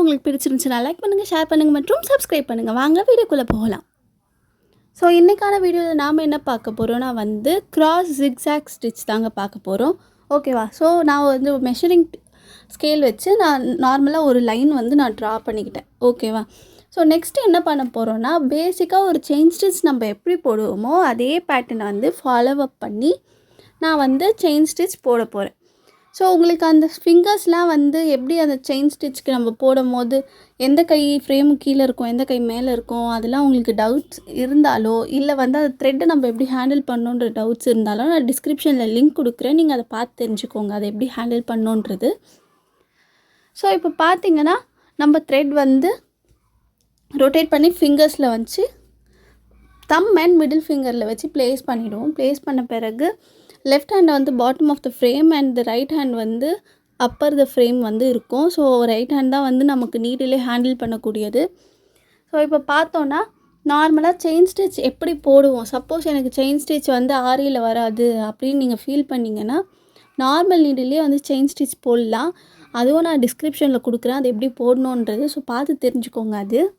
உங்களுக்கு பிடிச்சிருந்துச்சுன்னா லைக் பண்ணுங்கள், ஷேர் பண்ணுங்கள் மற்றும் சப்ஸ்கிரைப் பண்ணுங்கள். வாங்க வீடியோக்குள்ளே போகலாம். ஸோ இன்றைக்கான வீடியோவில் நாம் என்ன பார்க்க போகிறோன்னா கிராஸ் ஜிக்ஸாக் ஸ்டிச் தாங்க பார்க்க போகிறோம். ஓகேவா? ஸோ நான் மெஷரிங் ஸ்கேல் வச்சு நான் நார்மலாக ஒரு லைன் நான் ட்ரா பண்ணிக்கிட்டேன். ஓகேவா? ஸோ நெக்ஸ்ட்டு என்ன பண்ண போகிறோன்னா, பேசிக்காக ஒரு செயின் ஸ்டிச் நம்ம எப்படி போடுவோமோ அதே பேட்டர்னை ஃபாலோ அப் பண்ணி நான் செயின் ஸ்டிச் போட போகிறேன். ஸோ உங்களுக்கு அந்த ஃபிங்கர்ஸ்லாம் எப்படி அந்த செயின் ஸ்டிச்சுக்கு நம்ம போடும்போது எந்த கை ஃப்ரேமு கீழே இருக்கும், எந்த கை மேலே இருக்கும், அதெல்லாம் உங்களுக்கு டவுட்ஸ் இருந்தாலோ இல்லை அந்த த்ரெட்டை நம்ம எப்படி ஹேண்டில் பண்ணணுன்ற டவுட்ஸ் இருந்தாலும் நான் டிஸ்கிரிப்ஷனில் லிங்க் கொடுக்குறேன். நீங்கள் அதை பார்த்து தெரிஞ்சுக்கோங்க அதை எப்படி ஹேண்டில் பண்ணணுன்றது. ஸோ இப்போ பார்த்தீங்கன்னா நம்ம த்ரெட் ரொட்டேட் பண்ணி ஃபிங்கர்ஸில் வச்சு தம் அண்ட் மிடில் ஃபிங்கரில் வச்சு ப்ளேஸ் பண்ணிவிடுவோம். ப்ளேஸ் பண்ண பிறகு left hand bottom of the frame and right hand upper the frame இருக்கும். ஸோ ரைட் ஹேண்ட் தான் நமக்கு நீடிலே ஹேண்டில் பண்ணக்கூடியது. ஸோ இப்போ பார்த்தோன்னா நார்மலாக செயின் ஸ்டிச் எப்படி போடுவோம், சப்போஸ் எனக்கு செயின் ஸ்டிச் ஆரியில் வராது அப்படின்னு நீங்கள் ஃபீல் பண்ணிங்கன்னா நார்மல் நீடிலே செயின் ஸ்டிச் போடலாம். அதுவும் நான் டிஸ்கிரிப்ஷனில் கொடுக்குறேன் அது எப்படி போடணுன்றது. ஸோ பார்த்து தெரிஞ்சுக்கோங்க அது.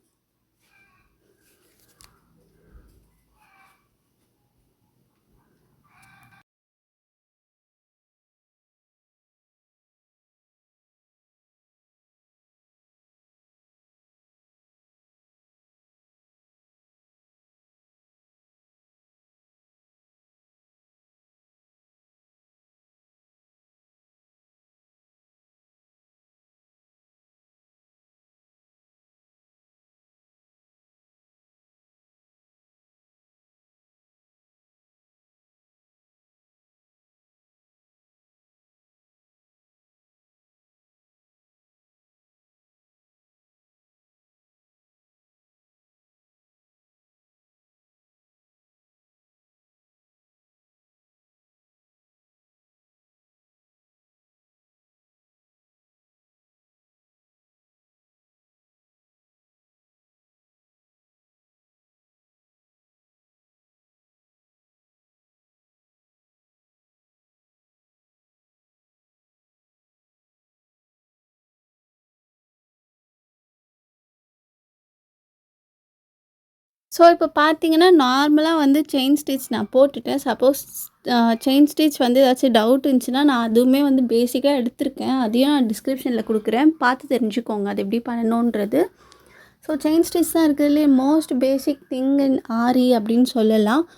ஸோ இப்போ பார்த்தீங்கன்னா நார்மலாக செயின் ஸ்டிச் நான் போட்டுட்டேன். சப்போஸ் செயின் ஸ்டிச் ஏதாச்சும் டவுட் இருந்துச்சுன்னா நான் அதுவுமே பேசிக்காக எடுத்திருக்கேன். அதையும் நான் டிஸ்கிரிப்ஷனில் கொடுக்குறேன், பார்த்து தெரிஞ்சுக்கோங்க அது எப்படி பண்ணணுன்றது. ஸோ செயின் ஸ்டிச் தான் இருக்கிறதுலே மோஸ்ட் பேசிக் திங் இன் ஆரி அப்படின்னு சொல்லலாம்.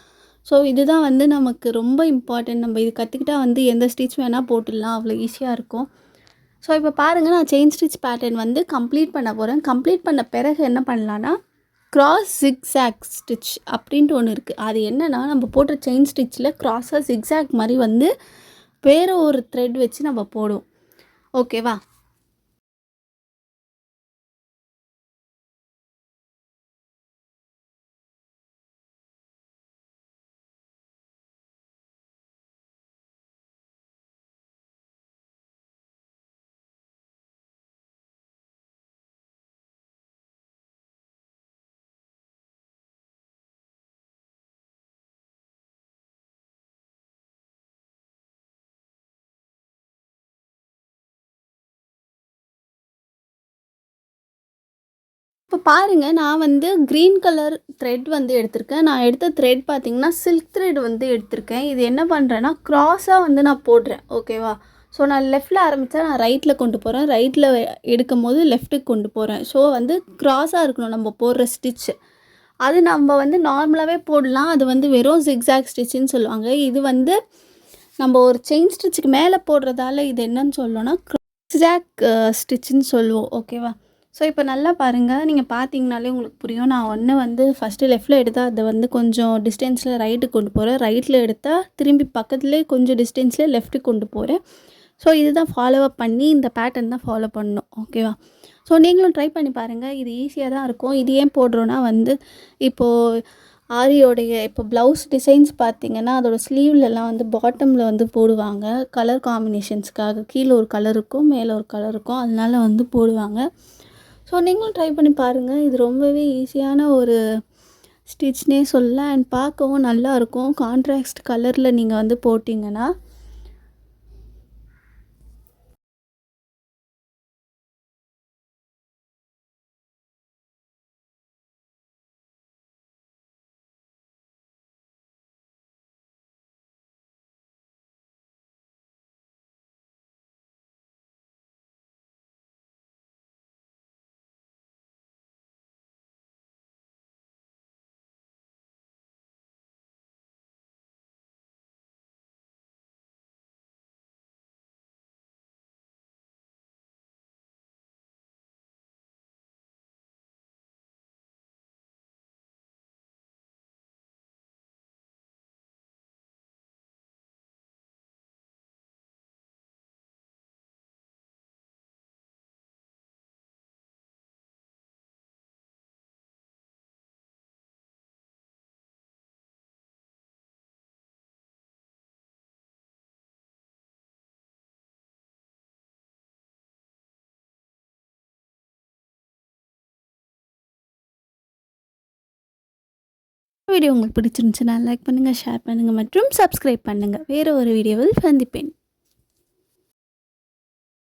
ஸோ இதுதான் நமக்கு ரொம்ப இம்பார்ட்டன்ட். நம்ம இது கற்றுக்கிட்டால் எந்த ஸ்டிச் வேணால் போட்டுடலாம், அவ்வளோ ஈஸியாக இருக்கும். ஸோ இப்போ பாருங்கள் நான் செயின் ஸ்டிச் பேட்டர்ன் கம்ப்ளீட் பண்ண போகிறேன். கம்ப்ளீட் பண்ண பிறகு என்ன பண்ணலான்னா கிராஸ் ஜிக்ஸாக் ஸ்டிச் அப்படின்ட்டு ஒன்று இருக்குது. அது என்னென்னா நம்ம போடுற செயின் ஸ்டிச்சில் கிராஸாக ஜிக்ஸாக் மாதிரி வேறு ஒரு த்ரெட் வச்சு நம்ம போடுவோம். ஓகேவா? இப்போ பாருங்கள் நான் க்ரீன் கலர் த்ரெட் எடுத்திருக்கேன். நான் எடுத்த த்ரெட் பார்த்திங்கன்னா சில்க் த்ரெட் எடுத்திருக்கேன். இது என்ன பண்ணுறேன்னா க்ராஸாக நான் போடுறேன். ஓகேவா? ஸோ நான் லெஃப்ட்டில் ஆரம்பித்தா நான் ரைட்டில் கொண்டு போகிறேன், ரைட்டில் எடுக்கும் போது லெஃப்ட்டுக்கு கொண்டு போகிறேன். ஸோ க்ராஸாக இருக்கணும் நம்ம போடுற ஸ்டிச்சு. அது நம்ம நார்மலாகவே போடலாம். அது வெறும் ஜிக்ஸாக் ஸ்டிச்சுன்னு சொல்லுவாங்க. இது நம்ம ஒரு செயின் ஸ்டிச்சுக்கு மேலே போடுறதால இது என்னன்னு சொல்லணும்னா ஜிக்ஸாக் ஸ்டிச்சுன்னு சொல்லுவோம். ஓகேவா? ஸோ இப்போ நல்லா பாருங்கள், நீங்கள் பார்த்தீங்கனாலே உங்களுக்கு புரியும். நான் ஃபஸ்ட்டு லெஃப்ட்டில் எடுத்தால் அதை கொஞ்சம் டிஸ்டன்ஸில் ரைட்டுக்கு கொண்டு போகிறேன், ரைட்டில் எடுத்தால் திரும்பி பக்கத்துலேயே கொஞ்சம் டிஸ்டன்ஸில் லெஃப்ட்டுக்கு கொண்டு போகிறேன். ஸோ இதுதான் ஃபாலோ அப் பண்ணி இந்த பேட்டர்ன் தான் ஃபாலோ பண்ணணும். ஓகேவா? ஸோ நீங்களும் ட்ரை பண்ணி பாருங்கள், இது ஈஸியாக தான் இருக்கும். இது ஏன் போடுறோன்னா இப்போது ஆரியோடைய இப்போ ப்ளவுஸ் டிசைன்ஸ் பார்த்திங்கன்னா அதோடய ஸ்லீவ்லலாம் பாட்டமில் போடுவாங்க கலர் காம்பினேஷன்ஸ்க்காக. கீழே ஒரு கலர் இருக்கும், மேலே ஒரு கலர் இருக்கும், அதனால போடுவாங்க. ஸோ நீங்களும் ட்ரை பண்ணி பாருங்கள். இது ரொம்பவே ஈஸியான ஒரு ஸ்டிச்னே சொல்லலாம். அண்ட் பார்க்கவும் நல்லாயிருக்கும். கான்ட்ராஸ்ட் கலரில் நீங்கள் போட்டிங்கன்னா வீடியோ உங்களுக்கு பிடிச்சிருந்துச்சுன்னா லைக் பண்ணுங்கள், ஷேர் பண்ணுங்கள் மற்றும் சப்ஸ்கிரைப் பண்ணுங்கள். வேறு ஒரு வீடியோவில் சந்திப்பேன்.